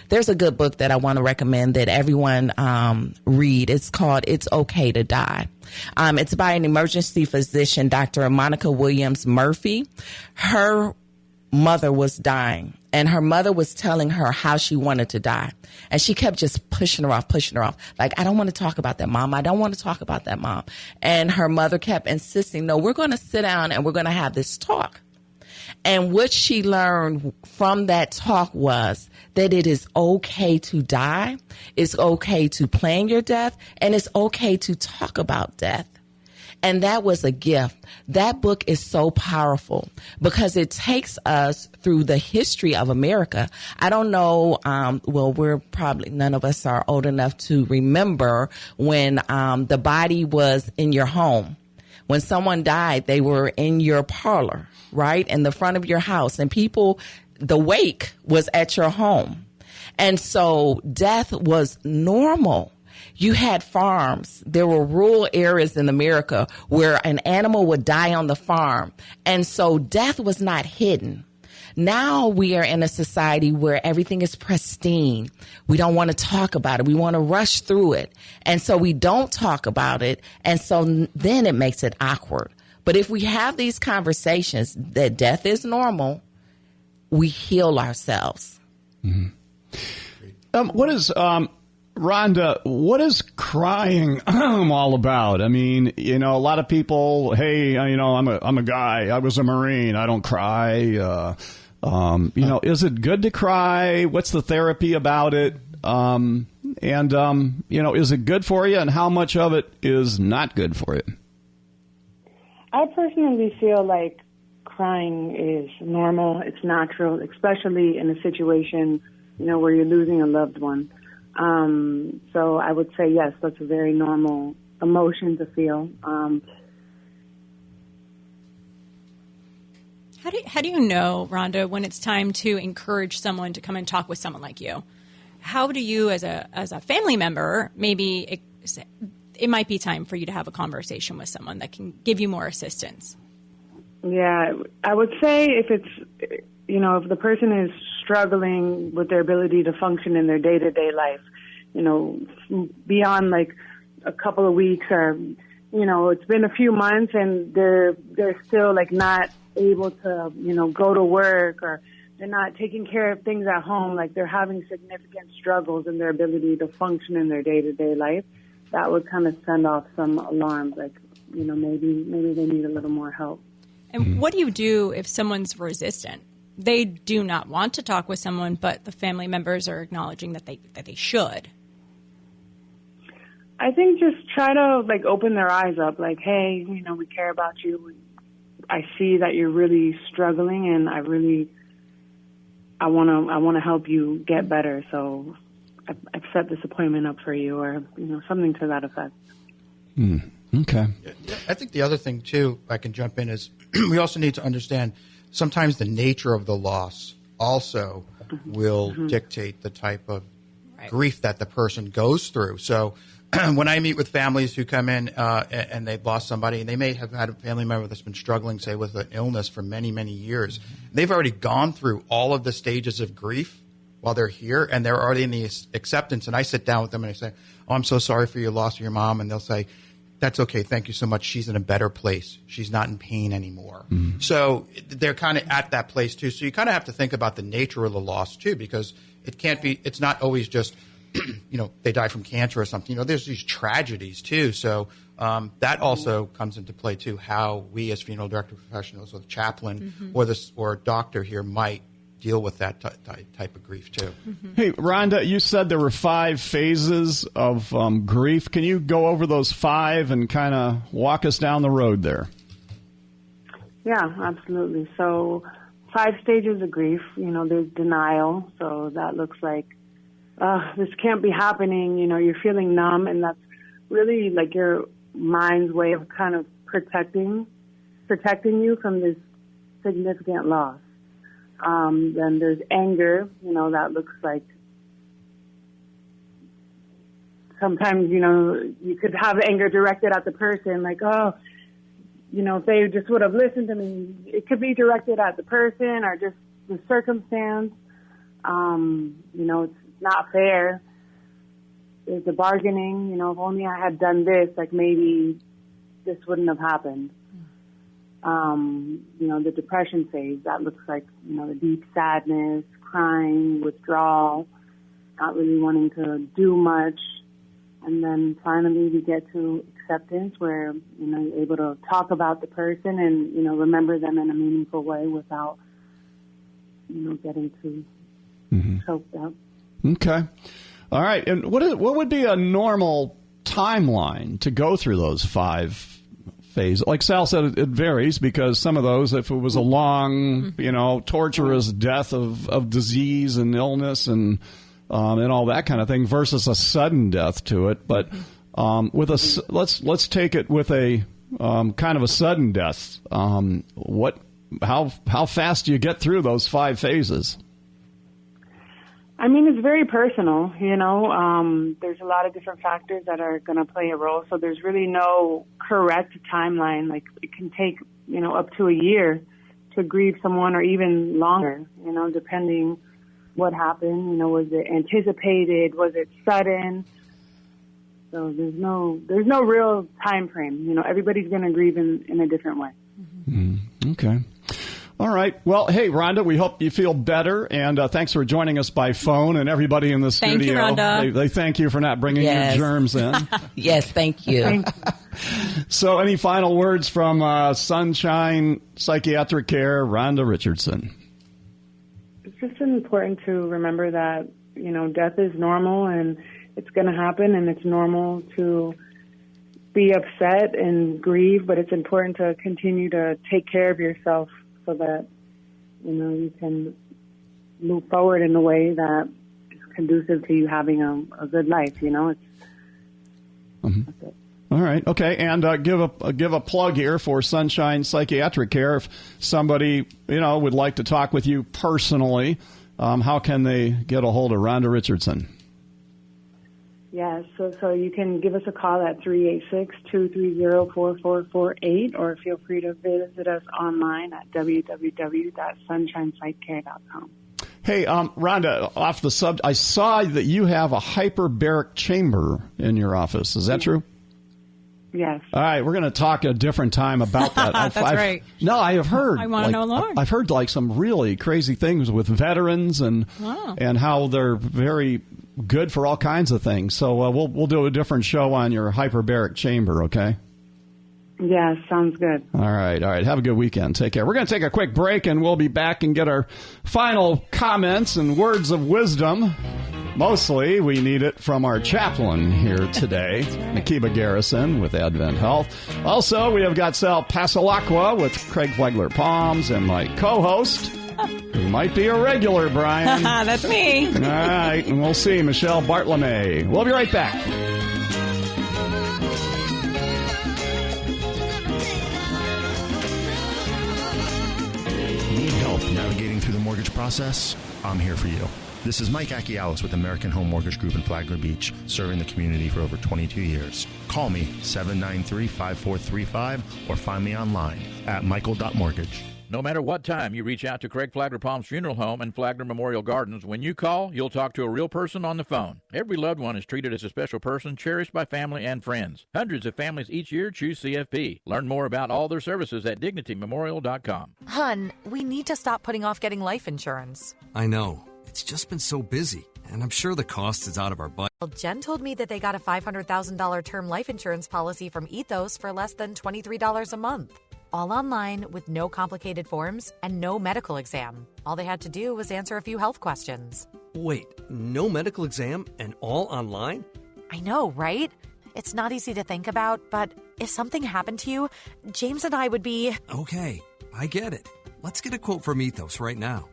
There's a good book that I want to recommend that everyone read. It's called It's Okay to Die. It's by an emergency physician, Dr. Monica Williams Murphy. Her mother was dying, and her mother was telling her how she wanted to die. And she kept just pushing her off. Like, I don't want to talk about that, Mom. I don't want to talk about that, Mom. And her mother kept insisting, no, we're going to sit down and we're going to have this talk. And what she learned from that talk was that it is okay to die. It's okay to plan your death, and it's okay to talk about death. And that was a gift. That book is so powerful because it takes us through the history of America. I don't know, we're probably, none of us are old enough to remember when the body was in your home. When someone died, they were in your parlor, right? In the front of your house. And people, the wake was at your home. And so death was normal. You had farms. There were rural areas in America where an animal would die on the farm. And so death was not hidden. Now we are in a society where everything is pristine. We don't want to talk about it. We want to rush through it. And so we don't talk about it. And so then it makes it awkward. But if we have these conversations that death is normal, we heal ourselves. Mm-hmm. Rhonda, what is crying all about? I mean, you know, a lot of people, hey, you know, I'm a guy. I was a Marine. I don't cry. You know, is it good to cry? What's the therapy about it? You know, is it good for you? And how much of it is not good for you? I personally feel like crying is normal. It's natural, especially in a situation, you know, where you're losing a loved one. So I would say, yes, that's a very normal emotion to feel. How do you know, Rhonda, when it's time to encourage someone to come and talk with someone like you? How do you, as a family member, maybe it might be time for you to have a conversation with someone that can give you more assistance? Yeah, I would say if it's, you know, if the person is struggling with their ability to function in their day-to-day life, you know, beyond like a couple of weeks or, you know, it's been a few months and they're still like not able to, you know, go to work, or they're not taking care of things at home, like they're having significant struggles in their ability to function in their day-to-day life, that would kind of send off some alarms, like, you know, maybe they need a little more help. And what do you do if someone's resistant? They do not want to talk with someone, but the family members are acknowledging that they should. I think just try to like open their eyes up. Like, hey, you know, we care about you. I see that you're really struggling, and I want to help you get better. So I've set this appointment up for you, or you know, something to that effect. Okay. I think the other thing too, I can jump in, is we also need to understand sometimes the nature of the loss also will dictate the type of grief that the person goes through. So when I meet with families who come in and they've lost somebody, and they may have had a family member that's been struggling, say, with an illness for many, many years, they've already gone through all of the stages of grief while they're here, and they're already in the acceptance. And I sit down with them and I say, oh, I'm so sorry for your loss of your mom. And they'll say, that's okay. Thank you so much. She's in a better place. She's not in pain anymore. So they're kind of at that place too. So you kind of have to think about the nature of the loss too, because it's not always just, you know, they die from cancer or something. You know, there's these tragedies too. So that also comes into play too, how we as funeral director professionals, or the chaplain or doctor here might deal with that type of grief too. Hey, Rhonda, you said there were 5 phases of grief. Can you go over those 5 and kind of walk us down the road there? Yeah, absolutely. So 5 stages of grief. You know, there's denial. So that looks like, this can't be happening. You know, you're feeling numb, and that's really like your mind's way of kind of protecting you from this significant loss. Then there's anger. You know, that looks like sometimes, you know, you could have anger directed at the person, like, oh, you know, if they just would have listened to me. It could be directed at the person or just the circumstance. You know, it's not fair. There's the bargaining. You know, if only I had done this, like maybe this wouldn't have happened. You know, the depression phase, that looks like, you know, the deep sadness, crying, withdrawal, not really wanting to do much. And then finally we get to acceptance, where, you know, you're able to talk about the person and, you know, remember them in a meaningful way without, you know, getting too choked up. Okay. All right. And what would be a normal timeline to go through those 5 phase? Like Sal said, it varies, because some of those, if it was a long, you know, torturous death of disease and illness and all that kind of thing, versus a sudden death to it. But with a, let's take it with a kind of a sudden death. How fast do you get through those 5 phases? I mean, it's very personal, you know. There's a lot of different factors that are going to play a role, so there's really no correct timeline. Like, it can take, you know, up to a year to grieve someone, or even longer, you know, depending what happened. You know, was it anticipated? Was it sudden? So there's no real time frame. You know, everybody's going to grieve in a different way. Okay. All right. Well, hey, Rhonda, we hope you feel better, and thanks for joining us by phone. And everybody in the studio, thank you, Rhonda. They thank you for not bringing your germs in. Yes, thank you. So any final words from Sunshine Psychiatric Care, Rhonda Richardson? It's just important to remember that, you know, death is normal, and it's going to happen, and it's normal to be upset and grieve, but it's important to continue to take care of yourself, so that, you know, you can move forward in a way that is conducive to you having a good life. You know, that's it. All right. Okay. And give a plug here for Sunshine Psychiatric Care. If somebody, you know, would like to talk with you personally, how can they get a hold of Rhonda Richardson? Yeah, so you can give us a call at 386-230-4448, or feel free to visit us online at www.sunshinepsychcare.com. Hey, Rhonda, off the sub, I saw that you have a hyperbaric chamber in your office. Is that true? Yes. All right, we're going to talk a different time about that. That's right. No, I have heard. I want to know more. I've heard like some really crazy things with veterans and how they're very good for all kinds of things. So we'll do a different show on your hyperbaric chamber, okay? Yeah, sounds good. All right. Have a good weekend. Take care. We're going to take a quick break, and we'll be back and get our final comments and words of wisdom Mostly, we need it from our chaplain here today, Makiba Garrison with Advent Health. Also, we have got Sal Pasalacqua with Craig Flagler Palms and my co-host, who might be a regular, Brian. That's me. All right, and we'll see, Michelle Bartlemay. We'll be right back. Need help navigating through the mortgage process? I'm here for you. This is Mike Akialis with American Home Mortgage Group in Flagler Beach, serving the community for over 22 years. Call me 793-5435 or find me online at michael.mortgage. No matter what time you reach out to Craig Flagler Palms Funeral Home and Flagler Memorial Gardens, when you call, you'll talk to a real person on the phone. Every loved one is treated as a special person, cherished by family and friends. Hundreds of families each year choose CFP. Learn more about all their services at DignityMemorial.com. Hun, we need to stop putting off getting life insurance. I know. It's just been so busy, and I'm sure the cost is out of our budget. Well, Jen told me that they got a $500,000 term life insurance policy from Ethos for less than $23 a month. All online with no complicated forms and no medical exam. All they had to do was answer a few health questions. Wait, no medical exam and all online? I know, right? It's not easy to think about, but if something happened to you, James and I would be... Okay, I get it. Let's get a quote from Ethos right now.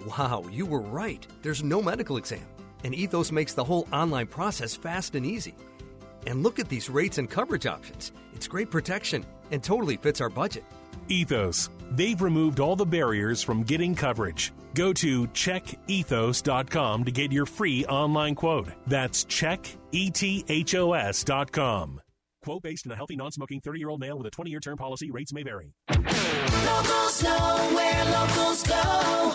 Wow, you were right. There's no medical exam, and Ethos makes the whole online process fast and easy. And look at these rates and coverage options. It's great protection and totally fits our budget. Ethos. They've removed all the barriers from getting coverage. Go to checkethos.com to get your free online quote. That's checkethos.com. Quote based on a healthy, non-smoking 30-year-old male with a 20-year term policy. Rates may vary. Locals know where locals go.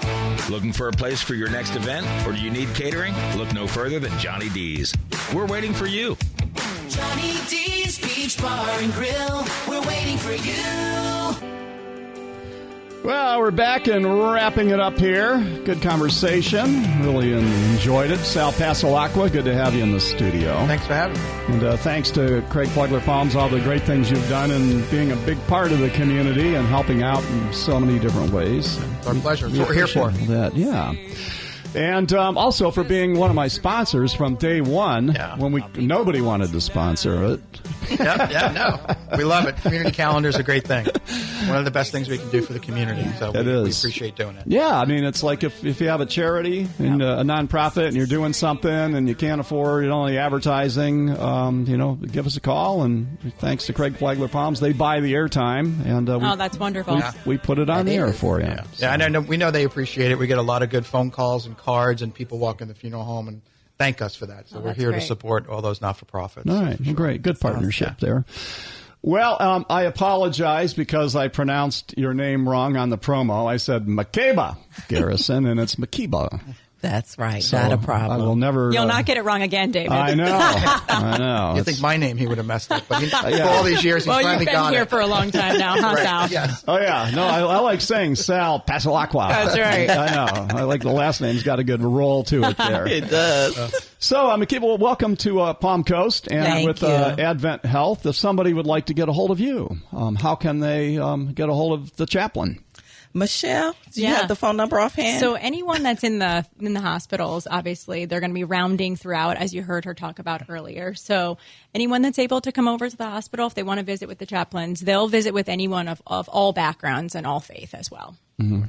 Looking for a place for your next event? Or do you need catering? Look no further than Johnny D's. We're waiting for you. Johnny D's Beach Bar and Grill. We're waiting for you. Well, we're back and wrapping it up here. Good conversation. Really enjoyed it. Sal Pasalacqua, good to have you in the studio. Thanks for having me. And thanks to Craig Flagler Palms, all the great things you've done and being a big part of the community and helping out in so many different ways. It's our pleasure. That's what we're here for. That, yeah. And also for being one of my sponsors from day one when nobody wanted to sponsor it. No. We love it. Community calendar is a great thing. One of the best things we can do for the community. So we appreciate doing it. Yeah, I mean, it's like if you have a charity and a nonprofit and you're doing something and you can't afford the advertising, give us a call. And thanks to Craig Flagler Palms, they buy the airtime. And that's wonderful. We put it on the air for you. Yeah, I know. We know they appreciate it. We get a lot of good phone calls and cards and people walk in the funeral home and thank us for that. So we're here to support all those not-for-profits. All right. Well, great. Good partnership there. Well, I apologize because I pronounced your name wrong on the promo. I said Makiba Garrison, and it's Makiba. That's right. So not a problem. I will never. You'll not get it wrong again, David. I know. You think my name he would have messed up, but for all these years he's finally got it. Well, you've been here for a long time now, huh, Sal? Yes. Oh, yeah. No, I like saying Sal Pasalacqua. That's right. I know. I like the last name's got a good roll to it there. It does. So, Makiba, welcome to Palm Coast and Thank with you. Advent Health. If somebody would like to get a hold of you, how can they get a hold of the chaplain? Michelle, do you have the phone number offhand? So anyone that's in the hospitals, obviously, they're going to be rounding throughout, as you heard her talk about earlier. So anyone that's able to come over to the hospital, if they want to visit with the chaplains, they'll visit with anyone of all backgrounds and all faith as well. Mm-hmm.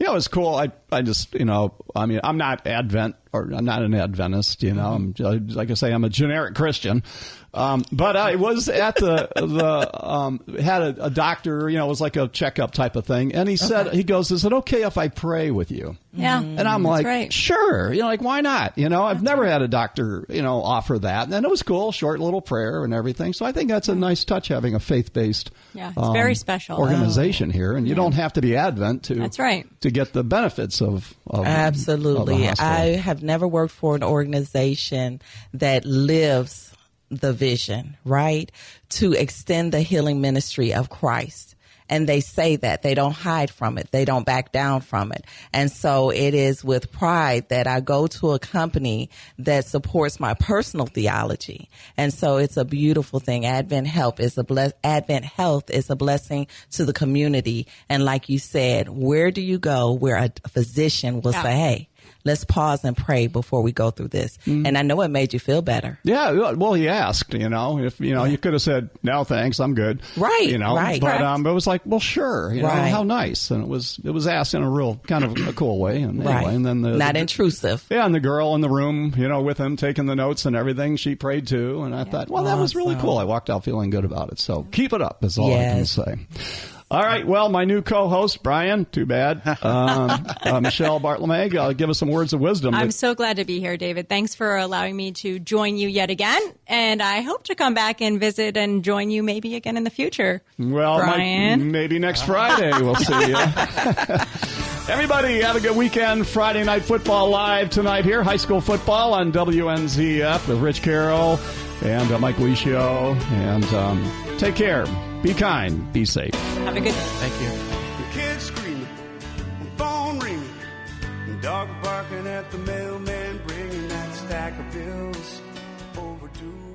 Yeah, it was cool. I just, I'm not Advent, or I'm not an Adventist, I'm, like I say, I'm a generic Christian. But I was at had a doctor, it was like a checkup type of thing. And he said, he goes, is it okay if I pray with you? Yeah. And I'm like, right. Sure. Why not? I've never had a doctor, offer that. And it was cool, short little prayer and everything. So I think that's a nice touch, having a faith-based it's very special organization here. And you don't have to be Advent that's right. to get the benefits of Absolutely. of a hospital. I have never worked for an organization that lives the vision, right? To extend the healing ministry of Christ. And they say that. They don't hide from it. They don't back down from it. And so it is with pride that I go to a company that supports my personal theology. And so it's a beautiful thing. Advent Health is a blessing to the community. And like you said, where do you go where a physician will say, hey, let's pause and pray before we go through this. And I know it made you feel better. Yeah, well, he asked, if, you could have said, no, thanks, I'm good. Right, right. But it was like, well, sure, right. How nice. And it was asked in a real kind of a cool way. And anyway, right. And then not intrusive. Yeah, and the girl in the room, with him taking the notes and everything, she prayed too. And I thought, well, that was really cool. I walked out feeling good about it. So keep it up is all I can say. All right. Well, my new co-host, Brian, too bad. Michelle Bartlemay, give us some words of wisdom. I'm so glad to be here, David. Thanks for allowing me to join you yet again. And I hope to come back and visit and join you maybe again in the future. Well, Brian. Maybe next Friday we'll see you. Everybody, have a good weekend. Friday Night Football live tonight here. High school football on WNZF with Rich Carroll and Mike Licio. And take care. Be kind. Be safe. Have a good day. Thank you. The kids screaming, phone ringing, dog barking at the mailman, bringing that stack of bills overdue.